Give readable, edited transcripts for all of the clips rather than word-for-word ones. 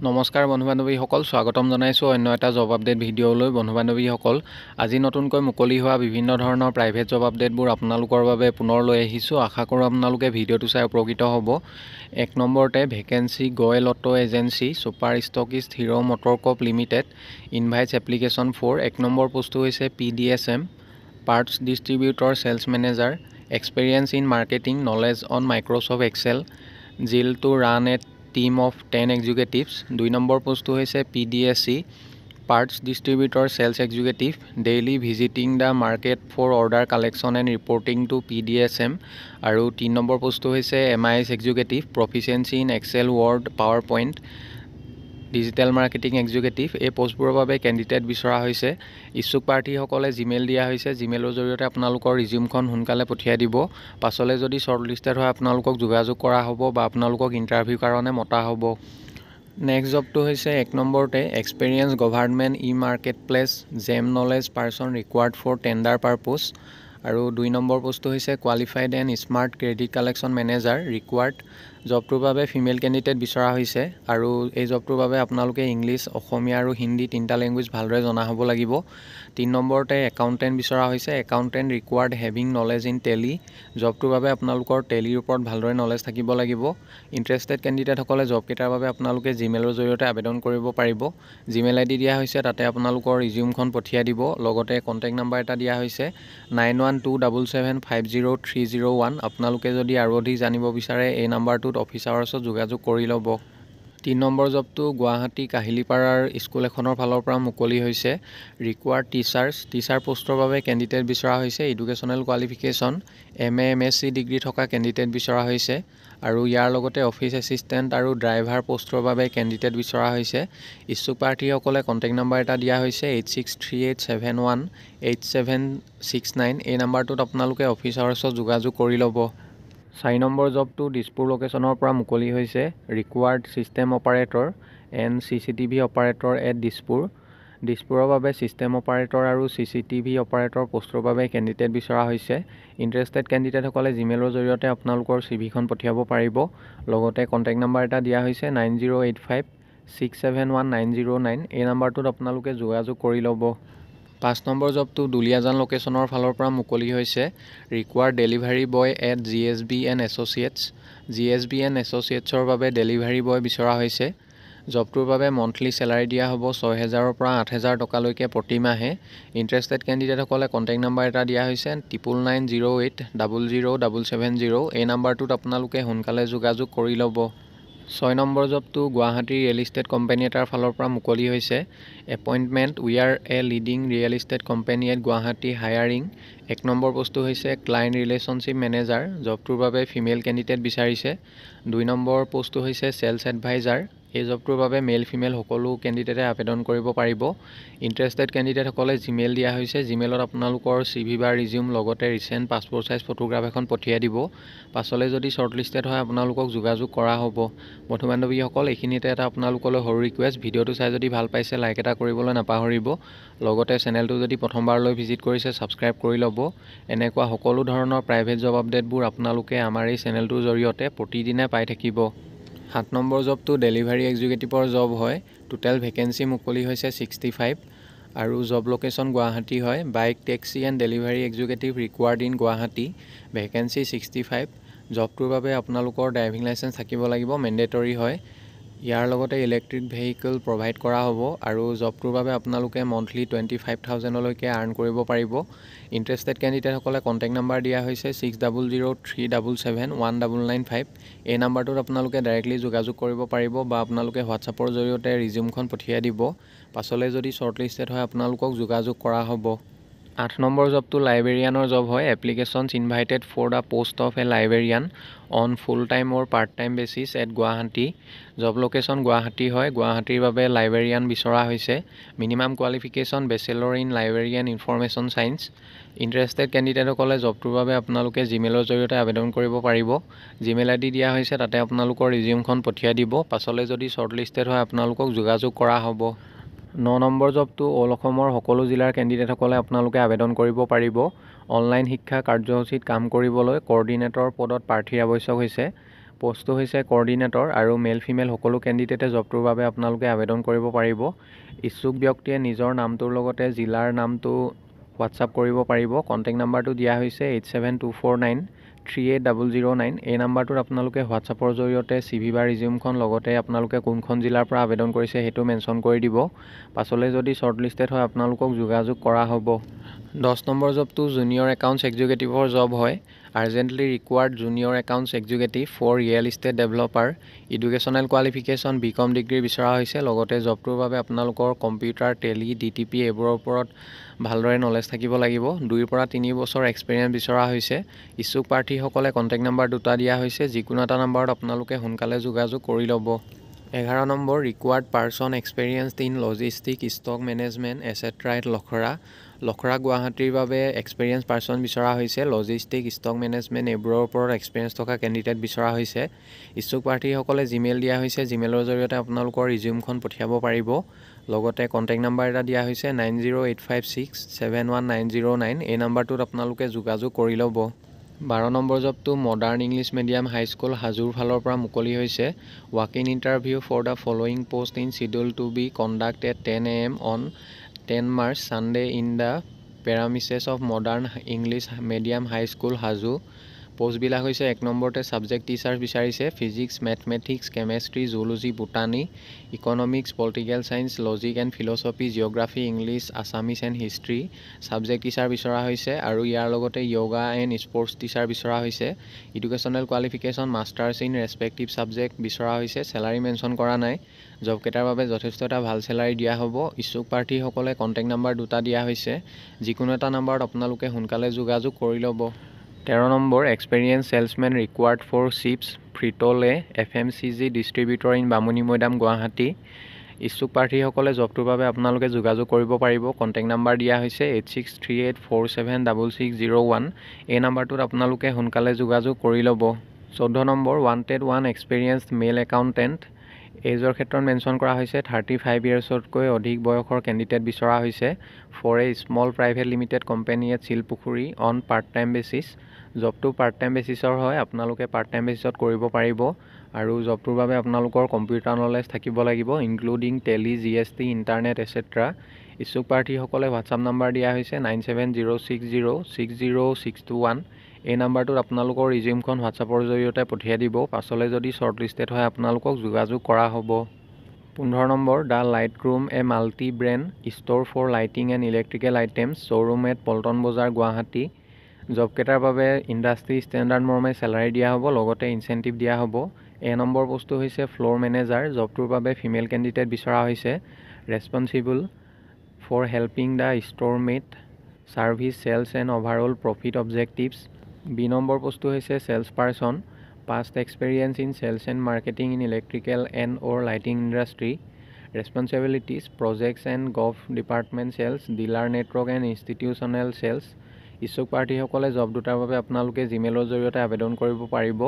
নমস্কাৰ বন্ধু বান্ধৱীসকল, স্বাগতম জনাইছোঁ অন্য এটা জব আপডেট ভিডিঅ'লৈ। বন্ধু বান্ধৱীসকল, আজি নতুনকৈ মুকলি হোৱা বিভিন্ন ধৰণৰ প্ৰাইভেট জব আপডেটবোৰ আপোনালোকৰ বাবে পুনৰ লৈ আহিছোঁ। আশা কৰোঁ আপোনালোকে ভিডিঅ'টো চাই উপকৃত হ'ব। 1 নম্বৰতে vacancy Goyal auto agency super stockist Hero MotoCorp limited invites application for 1 number পোষ্টটো হৈছে PDSM parts distributor sales manager, experience in marketing, knowledge on Microsoft Excel, zeal to run at team of 10 executives. 2 number পোষ্টটো হৈছে PDSC parts distributor sales executive, daily visiting the market for order collection and reporting to PDSM। আৰু 3 number পোষ্টটো হৈছে MIS executive, proficiency in Excel, word, power point, digital marketing executive. এই পোষ্টবোৰৰ বাবে candidate বিচৰা হৈছে। ইচ্ছুক প্ৰাৰ্থীসকলে জিমেইল দিয়া হৈছে। জিমেইলৰ জৰিয়তে আপোনালোকৰ ৰিজিউমখন সোনকালে পঠিয়াই দিব। পাছলৈ যদি শ্বৰ্টলিষ্টেড হয় আপোনালোকক যোগাযোগ কৰা হ'ব বা আপোনালোকক ইণ্টাৰভিউৰ কাৰণে মতা হ'ব। নেক্সট জবটো হৈছে 1 নম্বৰতে experience government e market place GeM knowledge person required for tender purpose. আৰু 2 নম্বৰ পোষ্টটো হৈছে qualified and smart credit collection manager required. জবটোৰ বাবে ফিমেল কেণ্ডিডেট বিচৰা হৈছে আৰু এই জবটোৰ বাবে আপোনালোকে ইংলিছ, অসমীয়া আৰু হিন্দী 3টা লেংগুৱেজ ভালদৰে জনা হ'ব লাগিব। 3 নম্বৰতে একাউণ্টেণ্ট বিচৰা হৈছে। Accountant required having knowledge in Tally. জবটোৰ বাবে আপোনালোকৰ টেলিৰ ওপৰত ভালদৰে নলেজ থাকিব লাগিব। ইণ্টাৰেষ্টেড কেণ্ডিডেটসকলে জবকেইটাৰ বাবে আপোনালোকে জিমেইলৰ জৰিয়তে আবেদন কৰিব পাৰিব। জিমেইল ID দিয়া হৈছে, তাতে আপোনালোকৰ ৰিজিউমখন পঠিয়াই দিব। লগতে কণ্টেক্ট নাম্বাৰ এটা দিয়া হৈছে 9127750301। আপোনালোকে যদি আৰু অধিক জানিব বিচাৰে এই নাম্বাৰটোত অফিচ আৱাৰ্ছত যোগাযোগ কৰি ল'ব। 3 নম্বৰ জবটো গুৱাহাটী কাহিলীপাৰাৰ স্কুল এখনৰ ফালৰ পৰা মুকলি হৈছে। ৰিকুৱাৰ্ড টিচাৰ পোষ্টৰ বাবে কেণ্ডিডেট বিচৰা হৈছে। Educational qualification MA MSc degree থকা কেণ্ডিডেট বিচৰা হৈছে। আৰু ইয়াৰ লগতে অফিচ এছিষ্টেণ্ট আৰু ড্ৰাইভাৰ পোষ্টৰ বাবে কেণ্ডিডেট বিচৰা হৈছে। ইচ্ছুক প্ৰাৰ্থীসকলে কণ্টেক্ট নাম্বাৰ এটা দিয়া হৈছে 8638718769। এই নাম্বাৰটোত আপোনালোকে অফিচ আৱাৰ্ছত যোগাযোগ কৰি ল'ব। 4 নম্বৰ জবটো দিছপুৰ লোকেশ্যনৰ পৰা মুকলি হৈছে। Required system operator and CCTV operator at Dispur. দিছপুৰৰ বাবে ছিষ্টেম অপাৰেটৰ আৰু CCTV অপাৰেটৰ পোষ্টৰ বাবে কেণ্ডিডেট বিচৰা হৈছে। ইণ্টাৰেষ্টেড কেণ্ডিডেটসকলে জিমেইলৰ জৰিয়তে আপোনালোকৰ CVখন পঠিয়াব পাৰিব। লগতে কণ্টেক্ট নাম্বাৰ এটা দিয়া হৈছে 9085671909। এই নাম্বাৰটোত আপোনালোকে যোগাযোগ কৰি ল'ব। 5 নম্বৰ জবটো দুলীয়াজান লোকেশ্যনৰ ফালৰ পৰা মুকলি হৈছে। Required delivery boy at GSB and associates. GSB and এছ'চিয়েটছৰ বাবে ডেলিভাৰী বয় বিচৰা হৈছে। জবটোৰ বাবে মন্থলি চেলাৰী দিয়া হ'ব 6000ৰ পৰা 8000 টকালৈকে প্ৰতি মাহে। ইণ্টাৰেষ্টেড কেণ্ডিডেটসকলে কণ্টেক্ট নাম্বাৰ এটা দিয়া হৈছে 9990800770। এই নাম্বাৰটোত আপোনালোকে সোনকালে যোগাযোগ কৰি ল'ব। 6 নম্বৰ জবটো গুৱাহাটী ৰিয়েল ইষ্টেট কোম্পানী এটাৰ ফালৰ পৰা মুকলি হৈছে। Appointment we are a leading real estate company at Guwahati hiring. 1 number পোষ্টটো হৈছে ক্লায়েণ্ট ৰিলেশ্যনশ্বিপ মেনেজাৰ। জবটোৰ বাবে ফিমেল কেণ্ডিডেট বিচাৰিছে। 2 নম্বৰ পোষ্টটো হৈছে চেলছ এডভাইজাৰ। এই জবটোৰ বাবে মেল ফিমেল সকলো কেণ্ডিডেটে আবেদন কৰিব পাৰিব। ইণ্টাৰেষ্টেড কেণ্ডিডেটসকলে জিমেইল দিয়া হৈছে। জিমেইলত আপোনালোকৰ CV বা ৰিজিউম লগতে ৰিচেণ্ট পাছপোৰ্ট চাইজ ফটোগ্ৰাফ এখন পঠিয়াই দিব। পাছলৈ যদি শ্বৰ্টলিষ্টেড হয় আপোনালোকক যোগাযোগ কৰা হ'ব। বন্ধু বান্ধৱীসকল, এইখিনিতে এটা আপোনালোকলৈ সৰু ৰিকুৱেষ্ট, ভিডিঅ'টো চাই যদি ভাল পাইছে লাইক এটা কৰিবলৈ নাপাহৰিব। লগতে চেনেলটো যদি প্ৰথমবাৰলৈ ভিজিট কৰিছে ছাবস্ক্ৰাইব কৰি ল'ব। এনেকুৱা সকলো ধৰণৰ প্ৰাইভেট জব আপডেটবোৰ আপোনালোকে আমাৰ এই চেনেলটোৰ জৰিয়তে প্ৰতিদিনে পাই থাকিব। 7 নম্বৰ জবটো ডেলিভাৰী এক্সিকিউটিভৰ জব হয়। টোটেল ভেকেঞ্চি মুকলি হৈছে 65 আৰু জব লোকেশ্যন গুৱাহাটী হয়। Bike taxi and delivery executive required in Guwahati. Vacancy 65। জবটোৰ বাবে আপোনালোকৰ ড্ৰাইভিং লাইচেঞ্চ থাকিব লাগিব, মেণ্ডেটৰী হয়। ইয়াৰ লগতে ইলেক্ট্ৰিক ভেহিকল প্ৰভাইড কৰা হ'ব আৰু জবটোৰ বাবে আপোনালোকে মন্থলি 25,000লৈকে আৰ্ণ কৰিব পাৰিব। ইণ্টাৰেষ্টেড কেণ্ডিডেটসকলে কণ্টেক্ট নাম্বাৰ দিয়া হৈছে 6003771995। এই নাম্বাৰটোত আপোনালোকে ডাইৰেক্টলি যোগাযোগ কৰিব পাৰিব বা আপোনালোকে হোৱাটছআপৰ জৰিয়তে ৰিজিউমখন পঠিয়াই দিব। পাছলৈ যদি শ্বৰ্টলিষ্টেড হয় আপোনালোকক যোগাযোগ কৰা হ'ব। 8 নম্বৰ জবটো লাইব্ৰেৰিয়ানৰ জব হয়। Applications invited for the post of a librarian on full time or part time basis at Guwahati. Job location Guwahati হয়। গুৱাহাটীৰ বাবে লাইব্ৰেৰিয়ান বিচৰা হৈছে। Minimum qualification bachelor in librarian information science. Interested কেণ্ডিডেটসকলে জবটোৰ বাবে আপোনালোকে জিমেইলৰ জৰিয়তে আবেদন কৰিব পাৰিব। জিমেইল ID দিয়া হৈছে, তাতে আপোনালোকৰ ৰিজিউমখন পঠিয়াই দিব। পাছলৈ যদি শ্বৰ্টলিষ্টেড হয় আপোনালোকক যোগাযোগ কৰা হ'ব। 9 নম্বৰ জবটো অল অসমৰ সকলো জিলাৰ কেণ্ডিডেটসকলে আপোনালোকে আবেদন কৰিব পাৰিব। অনলাইন শিক্ষা কাৰ্যসূচীত কাম কৰিবলৈ কৰ্ডিনেটৰ পদত প্ৰাৰ্থীৰ আৱশ্যক হৈছে। পোষ্টটো হৈছে কোঅৰ্ডিনেটৰ আৰু মেল ফিমেল সকলো কেণ্ডিডেটে জবটোৰ বাবে আপোনালোকে আবেদন কৰিব পাৰিব। ইচ্ছুক ব্যক্তিয়ে নিজৰ নামটোৰ লগতে জিলাৰ নামটো হোৱাটছআপ কৰিব পাৰিব। কণ্টেক্ট নাম্বাৰটো দিয়া হৈছে 8724938009। এই নাম্বাৰটোত আপোনালোকে হোৱাটছআপৰ জৰিয়তে CV বা ৰিজিউমখন লগতে আপোনালোকে কোনখন জিলাৰ পৰা আবেদন কৰিছে সেইটো মেনশ্যন কৰি দিব। পাছলৈ যদি শ্বৰ্টলিষ্টেড হয় আপোনালোকক যোগাযোগ কৰা হ'ব। 10 নম্বৰ জবটো জুনিয়ৰ একাউণ্টছ এক্সিকিউটিভৰ জব হয়। Urgently required junior accounts executive for real estate developer. Educational qualification BCom degree বিচৰা হৈছে। লগতে জবটোৰ বাবে আপোনালোকৰ কম্পিউটাৰ, টেলি, DTP এইবোৰৰ ওপৰত ভালদৰে নলেজ থাকিব লাগিব। 2 পৰা 3 বছৰ এক্সপিৰিয়েঞ্চ বিচৰা হৈছে। ইচ্ছুক প্ৰাৰ্থীসকলে কণ্টেক্ট নাম্বাৰ দুটা দিয়া হৈছে। যিকোনো এটা নাম্বাৰত আপোনালোকে সোনকালে যোগাযোগ কৰি ল'ব। 11 number required person experienced in logistic, stock management etcetera at Lokhra. Lokhra গুৱাহাটীৰ বাবে এক্সপেৰিয়েঞ্চ পাৰ্চন বিচৰা হৈছে। লজিষ্টিক, ষ্টক মেনেজমেণ্ট এইবোৰৰ ওপৰত এক্সপেৰিয়েঞ্চ থকা কেণ্ডিডেট বিচৰা হৈছে। ইচ্ছুক প্ৰাৰ্থীসকলে জিমেইল দিয়া হৈছে। জিমেইলৰ জৰিয়তে আপোনালোকৰ ৰিজিউমখন পঠিয়াব পাৰিব। লগতে কণ্টেক্ট নাম্বাৰ এটা দিয়া হৈছে 9085671909। এই নাম্বাৰটোত আপোনালোকে যোগাযোগ কৰি ল'ব। 12 নম্বৰ জবটো মডাৰ্ণ ইংলিছ মিডিয়াম হাইস্কুল হাজোৰ ফালৰ পৰা মুকলি হৈছে। Walk in interview for the following post in schedule to be conduct at 10 AM on 10 March Sunday in the premises of modern English medium high school Hajo. পোষ্টবিলাক হৈছে 1 নম্বৰতে ছাবজেক্ট টিচাৰ বিচাৰিছে। Physics, mathematics, chemistry, zoology, botany, economics, political science, logic and philosophy, geography, English, Assamese and history subject teacher বিচৰা হৈছে। আৰু ইয়াৰ লগতে yoga and sports teacher বিচৰা হৈছে। Educational qualification masters in respective subject বিচৰা হৈছে। চেলাৰী মেনশ্যন কৰা নাই। জবকেইটাৰ বাবে যথেষ্ট এটা ভাল চেলাৰী দিয়া হ'ব। ইচ্ছুক প্ৰাৰ্থীসকলে কণ্টেক্ট নাম্বাৰ দুটা দিয়া হৈছে। যিকোনো এটা নাম্বাৰত আপোনালোকে সোনকালে যোগাযোগ কৰি ল'ব। 13 number experience salesmen required for chips Frito Lay FMCG distributor in Bamuni Maidam Guwahati. ইচ্ছুক প্ৰাৰ্থীসকলে জবটোৰ বাবে আপোনালোকে যোগাযোগ কৰিব পাৰিব। কণ্টেক্ট নাম্বাৰ দিয়া হৈছে 8638476601। এই নাম্বাৰটোত আপোনালোকে সোনকালে যোগাযোগ কৰি ল'ব। 14 নম্বৰ ৱান্টেড ওৱান এক্সপেৰিয়েঞ্চড মেল একাউণ্টেণ্ট। এজৰ ক্ষেত্ৰত মেনশ্যন কৰা হৈছে 35 ইয়াৰ্ছতকৈ অধিক বয়সৰ কেণ্ডিডেট বিচৰা হৈছে। For a small private limited company at Silpukhuri on part time basis. জবটো পাৰ্ট টাইম বেচিছৰ হয়। আপোনালোকে পাৰ্ট টাইম বেচিছত কৰিব পাৰিব। আৰু জবটোৰ বাবে আপোনালোকৰ কম্পিউটাৰ নলেজ থাকিব লাগিব, including Tally, GST, internet etcetera. ইচ্ছুক প্ৰাৰ্থীসকলে হোৱাটছআপ নাম্বাৰ দিয়া হৈছে 9706060621। এই নাম্বাৰটোত আপোনালোকৰ ৰিজিউমখন হোৱাটছআপৰ জৰিয়তে পঠিয়াই দিব। পাছলৈ যদি শ্বৰ্টলিষ্টেড হয় আপোনালোকক যোগাযোগ কৰা হ'ব। 15 number the light room a multi brand store for lighting and electrical items showroom at Paltan Bazaar Guwahati. জবকেইটাৰ বাবে ইণ্ডাষ্ট্ৰী ষ্টেণ্ডাৰ্ড মৰ্মে চেলাৰী দিয়া হ'ব, লগতে ইনচেণ্টিভ দিয়া হ'ব। নম্বৰ পোষ্টটো হৈছে ফ্ল'ৰ মেনেজাৰ। জবটোৰ বাবে ফিমেল কেণ্ডিডেট বিচৰা হৈছে। Responsible for helping the store meet service sales and overall profit objectives. Number পোষ্টটো হৈছে sales person. Past experience in sales and marketing in electrical and or lighting industry. Responsibilities projects and gov department sales, dealer network and institutional sales. ইচ্ছুক প্ৰাৰ্থীসকলে job দুটাৰ বাবে আপোনালোকে জিমেইলৰ জৰিয়তে আবেদন কৰিব পাৰিব।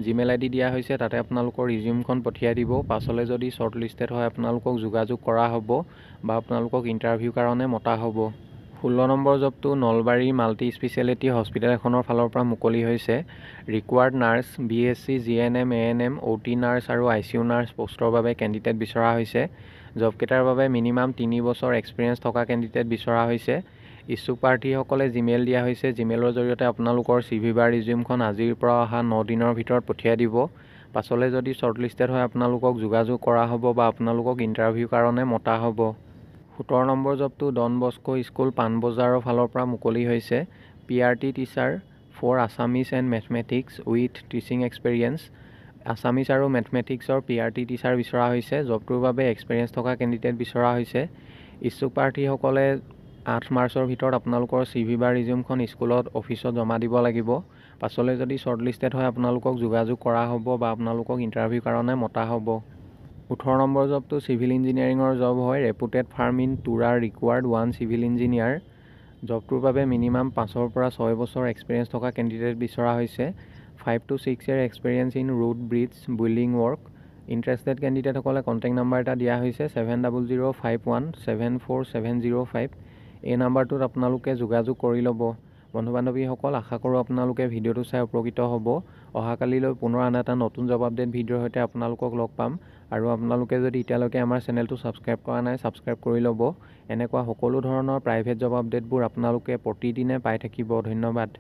জিমেইল ID দিয়া হৈছে, তাতে আপোনালোকৰ ৰিজিউমখন পঠিয়াই দিব। পাছলৈ যদি শ্বৰ্টলিষ্টেড হয় আপোনালোকক যোগাযোগ কৰা হ'ব বা আপোনালোকক ইণ্টাৰভিউৰ কাৰণে মতা হ'ব। 16 নম্বৰ জবটো নলবাৰী মাল্টি স্পেচিয়েলিটি হস্পিটেল এখনৰ ফালৰ পৰা মুকলি হৈছে। Required nurse, BSc, GNM, ANM, OT nurse আৰু ICU নাৰ্ছ পোষ্টৰ বাবে কেণ্ডিডেট বিচৰা হৈছে। জবকেইটাৰ বাবে মিনিমাম 3 বছৰ এক্সপিৰিয়েঞ্চ থকা কেণ্ডিডেট বিচৰা হৈছে। ইচ্ছুক প্ৰাৰ্থীসকলে জিমেইল দিয়া হৈছে। জিমেইলৰ জৰিয়তে আপোনালোকৰ CV বা ৰিজিউমখন আজিৰ পৰা অহা 9 দিনৰ ভিতৰত পঠিয়াই দিব। পাছলৈ যদি শ্বৰ্টলিষ্টেড হয় আপোনালোকক যোগাযোগ কৰা হ'ব বা আপোনালোকক ইণ্টাৰভিউৰ কাৰণে মতা হ'ব। 17 নম্বৰ জবটো ডন বস্কো স্কুল পাণবজাৰৰ ফালৰ পৰা মুকলি হৈছে। PRT teacher for Assamese and mathematics with teaching experience. Assamese আৰু মেথমেটিক্সৰ PRT টিচাৰ বিচৰা হৈছে। জবটোৰ বাবে এক্সপেৰিয়েঞ্চ থকা কেণ্ডিডেট বিচৰা হৈছে। ইচ্ছুক প্ৰাৰ্থীসকলে 8 মাৰ্চৰ ভিতৰত আপোনালোকৰ CV বা ৰিজিউমখন স্কুলত অফিচত জমা দিব লাগিব। পাছলৈ যদি শ্বৰ্টলিষ্টেড হয় আপোনালোকক যোগাযোগ কৰা হ'ব বা আপোনালোকক ইণ্টাৰভিউৰ কাৰণে মতা হ'ব। 18 নম্বৰ জবটো চিভিল ইঞ্জিনিয়াৰিঙৰ জব হয়। Reputed firm in Tura required 1 civil engineer. জবটোৰ বাবে মিনিমাম 5 পৰা 6 বছৰ এক্সপিৰিয়েঞ্চ থকা কেণ্ডিডেট বিচৰা হৈছে। 5 to 6 year experience in road, bridge, building work. Interested কেণ্ডিডেটসকলে কণ্টেক্ট নাম্বাৰ এটা দিয়া হৈছে 7005174705। এই নাম্বাৰটোত আপোনালোকে যোগাযোগ কৰি ল'ব। বন্ধু বান্ধৱীসকল, আশা কৰোঁ আপোনালোকে ভিডিঅ'টো চাই উপকৃত হ'ব। অহাকালিলৈ পুনৰ আন এটা নতুন জব আপডেট ভিডিঅ'ৰ সৈতে আপোনালোকক লগ পাম। আৰু আপোনালোকে যদি এতিয়ালৈকে আমাৰ চেনেলটো ছাবস্ক্ৰাইব কৰা নাই, ছাবস্ক্ৰাইব কৰি ল'ব। এনেকুৱা সকলো ধৰণৰ প্ৰাইভেট জব আপডেটবোৰ আপোনালোকে প্ৰতিদিনে পাই থাকিব। ধন্যবাদ।